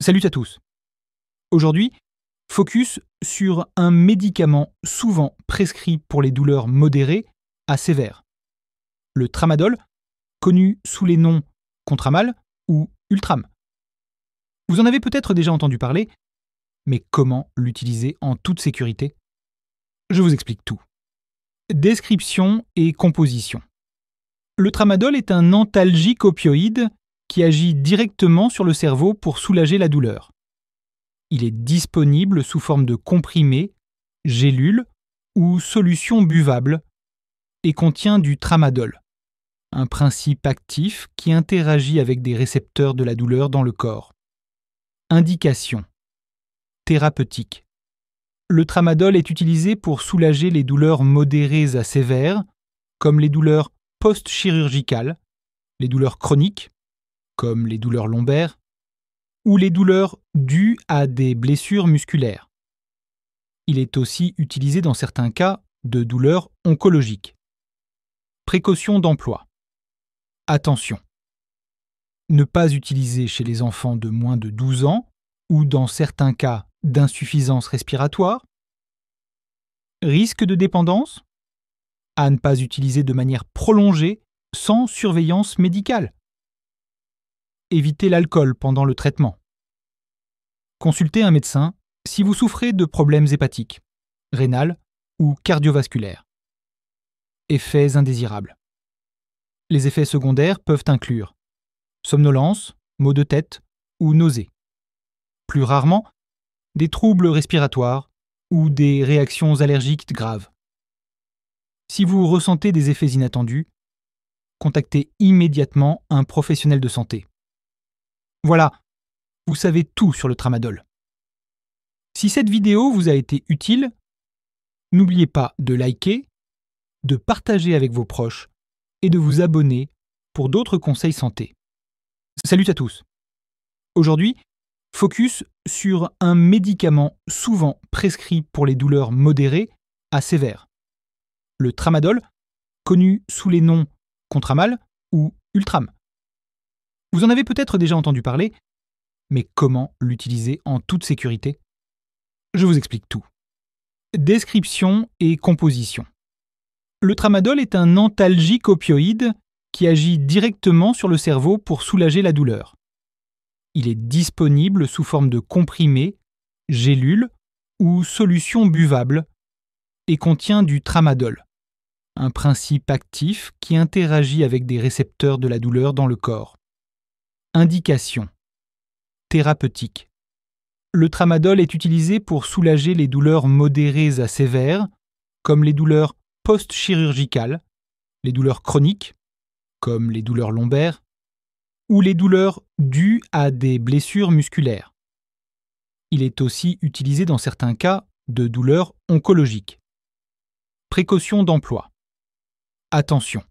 Salut à tous. Aujourd'hui, focus sur un médicament souvent prescrit pour les douleurs modérées à sévères. Le tramadol, connu sous les noms Contramal ou Ultram. Vous en avez peut-être déjà entendu parler, mais comment l'utiliser en toute sécurité? Je vous explique tout. Description et composition. Le tramadol est un antalgique opioïde qui agit directement sur le cerveau pour soulager la douleur. Il est disponible sous forme de comprimés, gélules ou solutions buvables et contient du tramadol, un principe actif qui interagit avec des récepteurs de la douleur dans le corps. Indication. Thérapeutique. Le tramadol est utilisé pour soulager les douleurs modérées à sévères, comme les douleurs post-chirurgicales, les douleurs chroniques, comme les douleurs lombaires, ou les douleurs dues à des blessures musculaires. Il est aussi utilisé dans certains cas de douleurs oncologiques. Précaution d'emploi. Attention. Ne pas utiliser chez les enfants de moins de 12 ans ou dans certains cas d'insuffisance respiratoire. Risque de dépendance. À ne pas utiliser de manière prolongée sans surveillance médicale. Évitez l'alcool pendant le traitement. Consultez un médecin si vous souffrez de problèmes hépatiques, rénals ou cardiovasculaires. Effets indésirables. Les effets secondaires peuvent inclure somnolence, maux de tête ou nausées. Plus rarement, des troubles respiratoires ou des réactions allergiques graves. Si vous ressentez des effets inattendus, contactez immédiatement un professionnel de santé. Voilà, vous savez tout sur le tramadol. Si cette vidéo vous a été utile, n'oubliez pas de liker, de partager avec vos proches et de vous abonner pour d'autres conseils santé. Salut à tous. Aujourd'hui, focus sur un médicament souvent prescrit pour les douleurs modérées à sévères. Le tramadol, connu sous les noms Contramal ou Ultram. Vous en avez peut-être déjà entendu parler, mais comment l'utiliser en toute sécurité? Je vous explique tout. Description et composition. Le tramadol est un antalgique opioïde qui agit directement sur le cerveau pour soulager la douleur. Il est disponible sous forme de comprimés, gélules ou solutions buvables et contient du tramadol, un principe actif qui interagit avec des récepteurs de la douleur dans le corps. Indication. Thérapeutique. Le tramadol est utilisé pour soulager les douleurs modérées à sévères, comme les douleurs post-chirurgicales, les douleurs chroniques, comme les douleurs lombaires, ou les douleurs dues à des blessures musculaires. Il est aussi utilisé dans certains cas de douleurs oncologiques. Précaution d'emploi. Attention.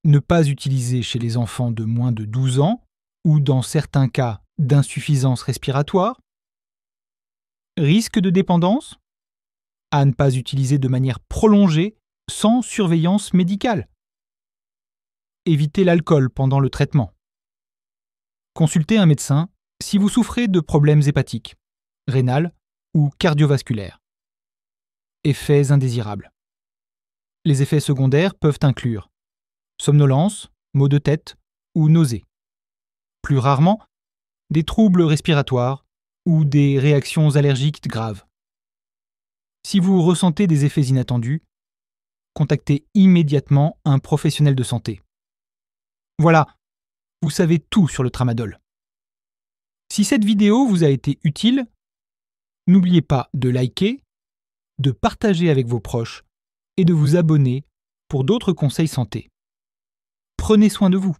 Ne pas utiliser chez les enfants de moins de 12 ans ou dans certains cas d'insuffisance respiratoire. Risque de dépendance. À ne pas utiliser de manière prolongée sans surveillance médicale. Évitez l'alcool pendant le traitement. Consultez un médecin si vous souffrez de problèmes hépatiques, rénals ou cardiovasculaires. Effets indésirables. Les effets secondaires peuvent inclure somnolence, maux de tête ou nausées. Plus rarement, des troubles respiratoires ou des réactions allergiques graves. Si vous ressentez des effets inattendus, contactez immédiatement un professionnel de santé. Voilà, vous savez tout sur le tramadol. Si cette vidéo vous a été utile, n'oubliez pas de liker, de partager avec vos proches et de vous abonner pour d'autres conseils santé. Prenez soin de vous.